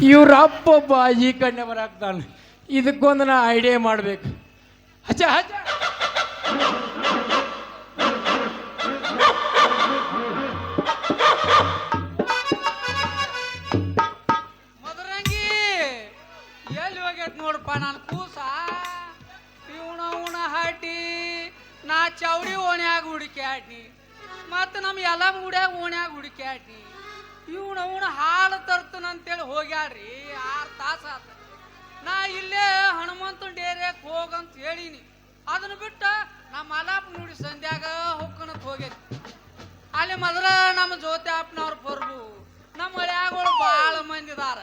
ಇವ್ರ ಅಪ್ಪೊಬ್ಬ ಈ ಕಣ್ಣೆ ಬರಾಕ್ತಾನೆ. ಇದಕ್ಕೊಂದು ನಾ ಐಡಿಯಾ ಮಾಡ್ಬೇಕು. ಹಚ್ಚ ಹಚ್ಚ ಮದರಂಗಿ ಎಲ್ಲಿ ಹೋಗೈತ್ ನೋಡಪ್ಪ ನಾನು ಕೂಸ ಇವನ ಹಾಟಿ ನಾ ಚೌಡಿ ಓಣ್ಯಾಗ ಹುಡುಕ್ಯಾಡ್ನಿ ಮತ್ತು ನಮ್ಮ ಎಲ್ಲ ಮುಡ್ಯಾಗ ಓಣ್ಯಾಗ ಹುಡುಕ್ಯಾಡ್ನಿ ಇವನ ಹಾಲು ತರ್ತನಂತೇಳಿ ಹೋಗ್ಯಾಡ್ರಿ 6 ತಾಸು ಆತ. ನಾ ಇಲ್ಲೇ ಹನುಮಂತನ ಡೇರಿಯಾಗ ಹೋಗಂತ ಹೇಳಿನಿ. ಅದನ್ನ ಬಿಟ್ಟು ನಮ್ಮ ಮಲಾಪ ನೋಡಿ ಸಂಧ್ಯಾಗ ಹೊಕ್ಕನತ್ ಹೋಗೈತಿ. ಅಲ್ಲಿ ಮೊದಲ ನಮ್ಮ ಜ್ಯೋತಿ ಅಪ್ಪನವ್ರ ಪರ್ಬು ನಮ್ಮ ಮಳ್ಯಾಗಳು ಭಾಳ ಮಂದಿ ಇದಾರ.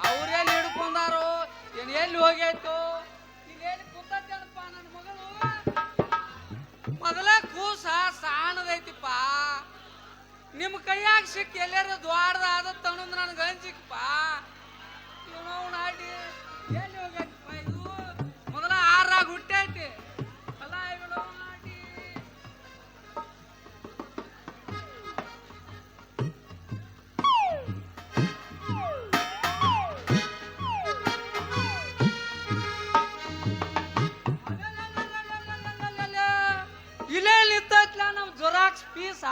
ಅವ್ರೆಲ್ಲಿ ಹಿಡ್ಕೊಂಡಾರೋ ಏನು ಎಲ್ಲಿ ಹೋಗೈತೋ ಇಲ್ಲಿ ಎಲ್ಲಿ ಕೂತೇನಪ್ಪ ನನ್ನ ಮಗಳು. ಮೊದಲ ಕೂಸ ಸಾಣದೈತಿಪ್ಪ. ನಿಮ್ಮ ಕೈಯಾಗ ಸಿಕ್ಕಿ ಎಲ್ಲಾರ ದ್ವಾಡದ ತಗೊಂಡು ನನಗೆ ಹಂಚಿಕಪ್ಪ. ಇವನು ನಾಡಿ ಎಲ್ಲಿ ಹೋಗೈತಿಪ್ಪ ಇದು. ಮೊದಲ 6ರಾಗ ಹುಟ್ಟೈತಿ ಅಲ್ಲ ಇವನು ನಾಡಿ. ಇಲ್ಲೇ ನಿಂತೈತ್ಲ ನಮ್ಮ ಜೊರಾಕ್ಸ್ ಪೀಸ.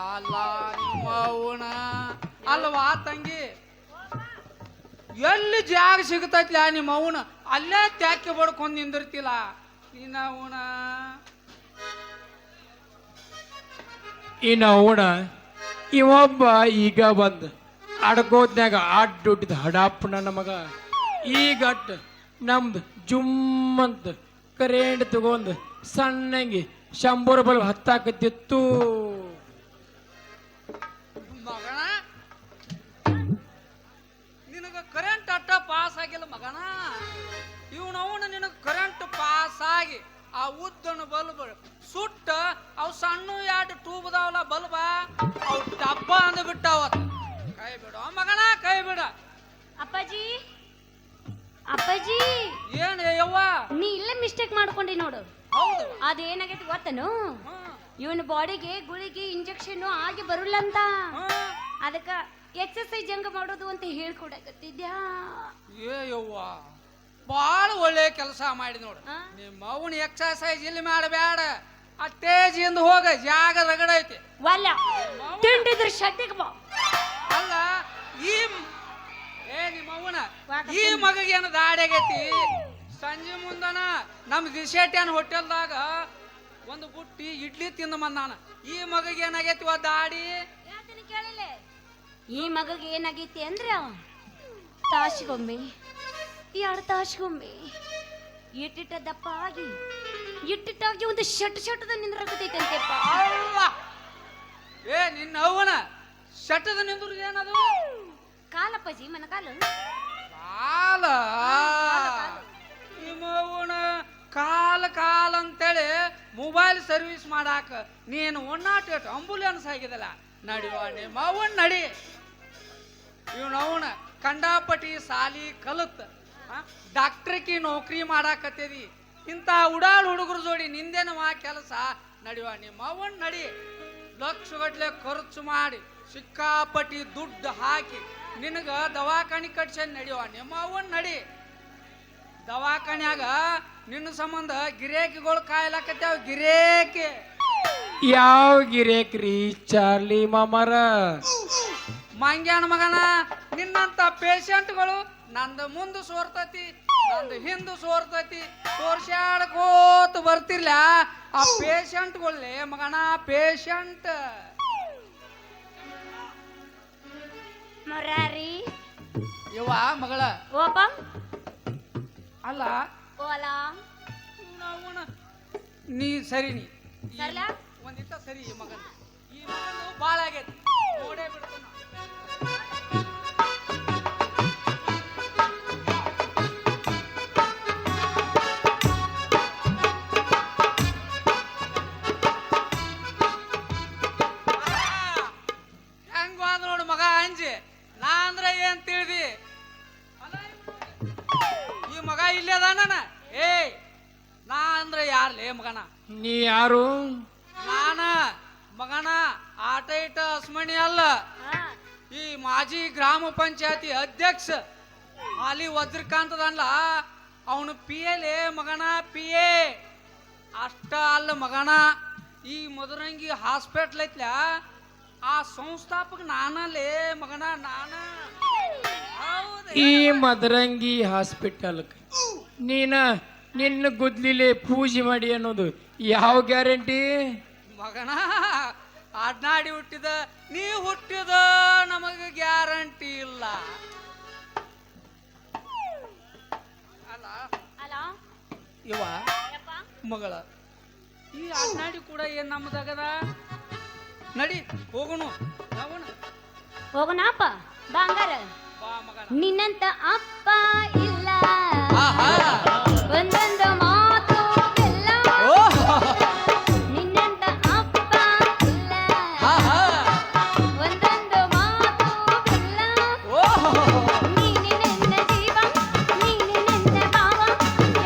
ಅಲ್ಲ ನಿಮ್ಮ ಅವನ ಅಲ್ವಾ ತಂಗಿ ಎಲ್ಲಿ ಜಾಗ ಸಿಗತೈತ್ಲ ನಿಮ್ಮ ಅವನ ಅಲ್ಲೇ ತ್ಯಾಕೆ ಬಡ್ಕೊಂಡ್ ನಿಂದಿರ್ತಿಲ್ಲ ನೀನ ಅವನ. ಇನ್ನು ಅವಣ ಇವೊಬ್ಬ ಈಗ ಬಂದ ಅಡ್ಕೋದ್ನಾಗ ಅಡ್ಡ ಹುಟ್ಟಿದ ಹಡಪ್ಪ ನನ್ನ ಮಗ. ಈಗಟ್ಟ ನಮ್ದು ಜುಮ್ಮಂತ ಕರೆಂಟ್ ತಗೊಂಡು ಸಣ್ಣಂಗಿ 100 ಬಲ್ಬ್ ಹತ್ತಾಕತ್ತಿತ್ತು. ಮಗನ ನಿನಗ ಕರೆಂಟ್ ಅಟ್ಟ ಪಾಸ್ ಆಗಿಲ್ಲ ಮಗನ. ಇವನವನ ನಿನಗ ಕರೆಂಟ್ ಪಾಸ್ ಆಗಿ ಆ ಉದ್ದನ ಬಲ್ಬ್ ಸುಟ್ಟ ಅವು ಸಣ್ಣ 2 ಟ್ಯೂಬ್ ಅದಾವಲ್ಲ ಬಲ್ಬ ಅವು ಡಬ್ಬ ಅಂದ್ಬಿಟ್ಟಾವ. ಕೈ ಬಿಡ ಮಗನ ಕೈ ಬಿಡ. ಅಪ್ಪಾಜಿ ಅಪ್ಪಾಜಿ ಏನ್ ಯವ್ವ ನೀ ಇಲ್ಲೇ ಮಿಸ್ಟೇಕ್ ಮಾಡ್ಕೊಂಡಿ ನೋಡು. ಹೌದು ಅದೇನಾಗೈತಿ ಗೊತ್ತನು, ಇವನ ಬಾಡಿಗೆ ಗುಳಿಗೆ ಇಂಜೆಕ್ಷನ್ ಆಗಿ ಬರಲ್ಲ ಅಂತ. ಅದಕ್ಕ ಎಕ್ಸರ್ಸೈಸ್ ಹೆಂಗ ಮಾಡೋದು ಅಂತ ಹೇಳ್ಕೊಡಕತ್ತಿದ್ಯಾ. ಏ ಯವ್ವ ಬಾಳ ಒಳ್ಳೆ ಕೆಲಸ ಮಾಡಿ ನೋಡು. ನಿಮ್ಮ ಅವನ ಎಕ್ಸರ್ಸೈಸ್ ಇಲ್ಲಿ ಮಾಡಬೇಡ. ಆ ಟೇಜಿಂದ ಹೋಗ ಜಾಗ ರಗಡೈತಿ. ವಲ್ಲ ತಿಂಡಿದ್ರ ಶಟ್ಟಿಗೆ ಬಾ. ಅಲ್ಲ ಈ ನಿಮ್ಮ ಅವನ ಈ ಮಗಗೇನು ದಾಡಿ ಆಗೈತಿ. ಸಂಜೆ ಮುಂದನ ನಮ್ ದಿಶೇಟ್ಯಾನ ಹೋಟೆಲ್ದಾಗ ಒಂದು ಬುಟ್ಟಿ ಇಡ್ಲಿ ತಿಂದ ಬಂದಾನ. ಈ ಮಗಗೇನಾಗೈತಿ ದಾಡಿ ಕೇಳಿಲ್ಲ. ಈ ಮಗಗೆ ಏನಾಗೈತಿ ಅಂದ್ರ ತಾಸಿಗೊಮ್ಮೆ 2 ತಾಸಿಗೊಮ್ಮೆ ಇಟ್ಟಿಟ್ಟ ದಪ್ಪ ಆಗಿ ಇಟ್ಟಿಟ್ಟಾಗಿ ಒಂದು ಶಟದ ನಿಂದ್ರಾಕತೈತಿ ಅಂತೆಪ್ಪ. ಏ ನಿನ್ನ ಅವನ ಶಟದ ನಿಂದ್ರು ಏನದು ಕಾಲಪ್ಪಾಜಿ ಮನ ಕಾಲು ಕಾಲ. ನಿಮ್ಮವನ ಕಾಲ ಅಂತೇಳಿ ಮೊಬೈಲ್ ಸರ್ವಿಸ್ ಮಾಡಾಕ ನೀನು 108 ಆಂಬುಲೆನ್ಸ್ ಆಗಿದಲ್ಲ. ನಡಿವ ನಿಮ್ಮ ಅವನ್ ನಡಿ. ಇವನವನ ಕಂಡಾಪಟಿ ಸಾಲಿ ಕಲತ್ ಡಾಕ್ಟ್ರಿಕಿ ನೌಕರಿ ಮಾಡಾಕತ್ತದಿ. ಇಂಥ ಉಡಾಳ್ ಹುಡುಗರು ಜೋಡಿ ನಿಂದೇನವ ಕೆಲಸ. ನಡಿವ ನಿಮ್ಮ ಅವನ್ ನಡಿ. ಲಕ್ಷಗಟ್ಲೆ ಖರ್ಚು ಮಾಡಿ ಸಿಕ್ಕಾಪಟ್ಟಿ ದುಡ್ಡು ಹಾಕಿ ನಿನಗ ದವಾಖಾನಿ ಕಟ್ಸನ್ ನಡಿವ ನಿಮ್ಮ ಅವನ್ ನಡಿ. ದವಾಖಾನ್ಯಾಗ ನಿನ್ನ ಸಂಬಂಧ ಗಿರೇಕಿಗಳು ಕಾಯ್ಲಾಕತ್ಯಾವ. ಗಿರೇಕಿ ಯಾವ ಗಿರೇಕ್ರಿ ಚಾರ್ಲಿ ಮಾಮರ? ಮಂಗ್ಯಾನ ಮಗನ ನಿನ್ನಂತ ಪೇಷಂಟ್ಗಳು ನಂದ ಮುಂದೆ ಸೋರ್ತತಿ ನಂದು ಹಿಂದೆ ಸೋರ್ತತಿ ತೋರ್ಸ್ಯಾಡ್ಕೋತ ಬರ್ತಿರ್ಲ. ಆ ಪೇಷಂಟ್ಗಳೇ ಮಗನ ಪೇಷಂಟ್. ಮೊರಾರಿ ಯವ್ವ ಮಗಳ ಓಪ ಅಲ್ಲ ಓಲ ನೀ ಸರಿ ನೀ ಸರ್ಲ ಒಂದಿಟ್ಟ ಸರಿ. ಈ ಮಗನ ಬಾಳ ಆಗೈತಿ ನೋಡೇ ಬಿಡ್ತಾನ. ಹೆಂಗ ನೋಡು ಮಗ ಅಂಜಿ. ನಾ ಅಂದ್ರ ಏನ್ ತಿಳಿದಿ ಈ ಮಗ ಇಲ್ಲೇ ಅದಾನ. ಏಯ್ ನಾ ಅಂದ್ರ ಯಾರ್ಲೇ ಮಗನ? ನೀ ಯಾರು? ನಾನ ಮಗನ ಆಟ ಇಟ್ಟ ಹಸ್ಮಣಿ ಅಲ್ಲ. ಈ ಮಾಜಿ ಗ್ರಾಮ ಪಂಚಾಯತಿ ಅಧ್ಯಕ್ಷ ಹಾಲಿ ವಜ್ರಕಾಂತದಲ್ಲ ಅವನು ಪಿ ಎಲೆ ಮಗನ ಪಿ ಎ ಅಷ್ಟ ಅಲ್ಲ ಮಗನ. ಈ ಮಧುರಂಗಿ ಹಾಸ್ಪಿಟ್ಲ್ ಐತ್ಲ ಆ ಸಂಸ್ಥಾಪಕ ನಾನಲ್ಲೇ ಮಗನ ನಾನ. ಈ ಮದರಂಗಿ ಹಾಸ್ಪಿಟಲ್ ನಿನ್ನ ಗುದ್ಲಿಲೆ ಪೂಜೆ ಮಾಡಿ ಅನ್ನೋದು ಯಾವ ಗ್ಯಾರಂಟಿ ಮಗನ? ಅಡ್ನಾಡಿ ಹುಟ್ಟಿದ ನೀ ಹುಟ್ಟಿದ ನಮಗ ಗ್ಯಾರಂಟಿ ಇಲ್ಲ ಅಲ್ಲ ಅಲ್ಲ ಇವ ಯಪ್ಪ ಮಗಳ. ಈ ಅಡ್ನಾಡಿ ಕೂಡ ಏನ್ ನಮ್ದಾಗದ. ನಡಿ ಹೋಗುನು ಹೋಗೋಣಪ್ಪ ಬಂಗಾರ. ಬಾ ಮಗನ. ನಿನ್ನಂತ ಅಪ್ಪ ಇಲ್ಲ, ಆಹಾ. ಒಂದೊಂದು ಮಾತು ಬೆಲ್ಲ. ಓಹ್. ನಿನ್ನಂತ ಅಪ್ಪ ಇಲ್ಲ, ಆಹಾ. ಒಂದೊಂದು ಮಾತು ಬೆಲ್ಲ. ಓಹ್. ನೀನೆ ನನ್ನ ಜೀವ, ನೀನೆ ನನ್ನ ಭಾವ,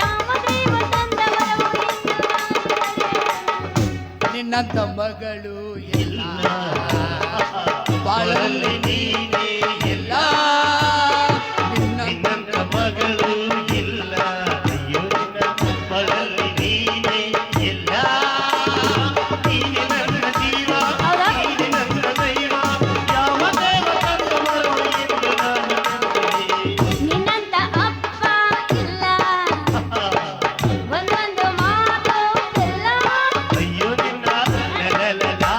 ಯಾವ ದೇವ ತಂದ ವರವು ಎಂದು ನಾನು ನಿನ್ನಂತ ಮಗಳು ಎಲ್ಲ ಬಾಳಲ್ಲಿ ನೀನೇ ಎಲ್ಲ ನಿನ್ನಂತ ಮಗಳು ಇಲ್ಲ, ಅಯ್ಯೋ ನಿನ್ನ ಮಗಳಲ್ಲಿ ನೀನೇ ಎಲ್ಲ. ನೀನೆ ನನ್ನ ಜೀವ, ನೀನೆ ನನ್ನ ದೈವ, ಯಾವ ದೇವ ತಂದ ವರವು ಎಂದು ನಾನು ನಂಬುವೆ. ನಿನ್ನಂತ ಅಪ್ಪ ಇಲ್ಲ, ಒಂದೊಂದು ಮಾತು ಬೆಲ್ಲ. ಅಯ್ಯೋ ನಿನ್ನ ಲಲಲಲಾ.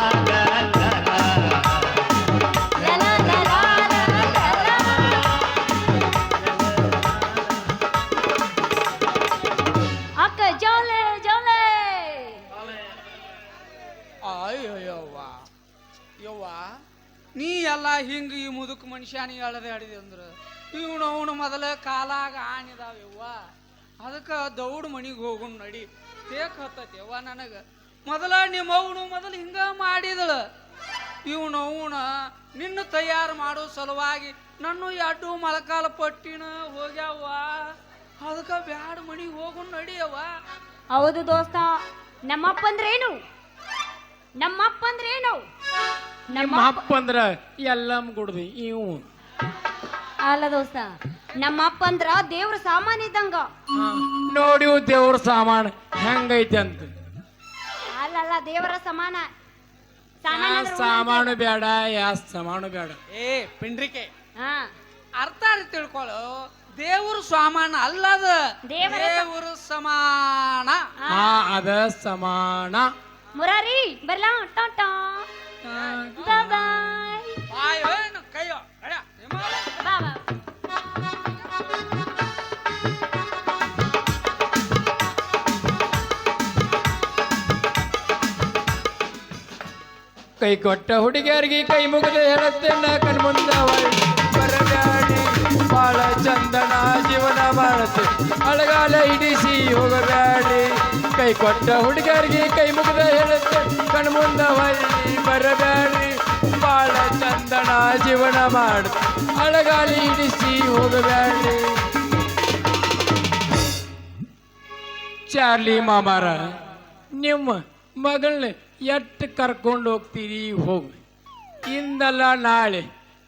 ಅಕ್ಕ ಜೋಲೆ ಜೋಲೆ. ಅಯ್ಯೋ ಯವ್ವ ನೀ ಎಲ್ಲ ಹಿಂಗ ಈ ಮುದುಕ ಮನುಷ್ಯ ನೀ ಎಳದೆ ಆಡಿದೆ ಅಂದ್ರ ಇವನು ಮೊದಲ ಕಾಲಾಗ ಆಣಿದಾವ ಯವ್ವ. ಅದಕ್ಕ ದೌಡ್ ಮನಿಗೆ ಹೋಗುನ್ ನಡಿ. ತೇಕ್ ಹತ್ತತಿ ಯವ್ವ ನನಗ. ಮೊದಲ ನಿಮ್ಮ ಅವನು ಮೊದಲು ಹಿಂಗ ಮಾಡಿದಳ. ಇವನವನ ನಿನ್ನ ತಯಾರು ಮಾಡೋ ಸಲುವಾಗಿ ನನ್ನ ಎಡ್ಡು ಮೊಳಕಾಲ ಪಟ್ಟಿನ ಹೋಗ್ಯಾವ. ಅದಕ್ಕ ಬ್ಯಾಡ ಮನಿಗೆ ಹೋಗುನ್ ನಡಿಯವ್ವ. ಹೌದು ದೋಸ್ತ, ನಮ್ಮಪ್ಪಂದ್ರೇನು? ನಮ್ಮಪ್ಪಂದ್ರೇನು? ನಿಮ್ಮ ಅಪ್ಪ ಅಂದ್ರ ಎಲ್ಲ ಕುಡ್ದು ಇವು ಅಲ್ಲ ದೋಸ್ತ, ನಮ್ಮಪ್ಪಂದ್ರ ದೇವ್ರ ಸಾಮಾನ್ ಇದ್ದಂಗ. ನೋಡಿ ದೇವ್ರ ಸಾಮಾನು ಹೆಂಗೈತಿ ಅಂತ. ಅಲ್ಲಲ್ಲ, ದೇವರ ಸಮಾನ. ಯಾ ಸಾಮಾನು ಬೇಡ, ಯಾ ಸಾಮಾನು ಬೇಡ. ಏ ಪಿಂಡ್ರಿಕೆ, ಹಾ, ಅರ್ಥ ತಿಳ್ಕೊಳ್ಳು. ದೇವ್ರ ಸಾಮಾನ ಅಲ್ಲದ, ದೇವರ ದೇವ್ರ ಸಮಾನ. ಹಾ ಅದ ಸಮಾನ. ಮುರಾರಿ ಬರ್ಲಾ ಟಾಟಾ ಬಾಯ್. ಬಾಯ್ ಏನು ಕೈಯೋ ಅಡ ಬಾ ಬಾ. ಕೈ ಕೊಟ್ಟ ಹುಡುಗಿಯರಿಗೆ ಕೈ ಮುಗಿದು ಹೇಳುತ್ತೇನ ಕಣ್ಮುಂದ ಬರಬ್ಯಾಡಿ, ಬಾಳ ಚಂದನ ಜೀವನ ಮಾಡುತ್ತೆ ಅಳಗಾಲ ಹಿಡಿಸಿ ಹೋಗಬ್ಯಾಡಿ. ಕೈ ಕೊಟ್ಟ ಹುಡುಗಿಯರಿಗೆ ಕೈ ಮುಗಿದು ಹೇಳುತ್ತೆ ಕಣ್ಮುಂದ ಬರಬ್ಯಾಡಿ, ಬಾಳ ಚಂದನ ಜೀವನ ಮಾಡುತ್ತೆ ಅಳಗಾಲಿ ಹಿಡಿಸಿ ಹೋಗಬ್ಯಾಡಿ. ಚಾರ್ಲಿ ಮಾಮಾರ, ನಿಮ್ಮ ಮಗಳನ್ನ ಎಟ್ಟು ಕರ್ಕೊಂಡು ಹೋಗ್ತೀರಿ ಹೋಗಿ. ಇಂದಲ್ಲ ನಾಳೆ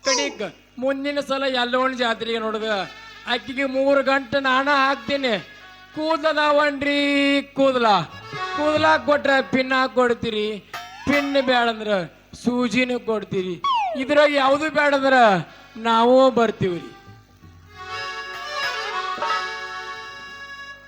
ಕಡಿಕ ಮುಂದಿನ ಸಲ ಎಲ್ಲವನ್ನ ಜಾತ್ರೆಗೆ ನೋಡಿದ ಆಕಿಗೆ 3 ಗಂಟೆ ನಾನು ಹಾಕ್ತೀನಿ. ಕೂದಲವನ್ರಿ ಕೂದಲ ಕೊಟ್ರೆ ಪಿನ್ ಕೊಡ್ತೀರಿ, ಪಿನ್ ಬೇಡಂದ್ರ ಸೂಜಿನೂ ಕೊಡ್ತೀರಿ. ಇದ್ರಾಗ ಯಾವುದು ಬೇಡಂದ್ರ ನಾವು ಬರ್ತೀವ್ರಿ.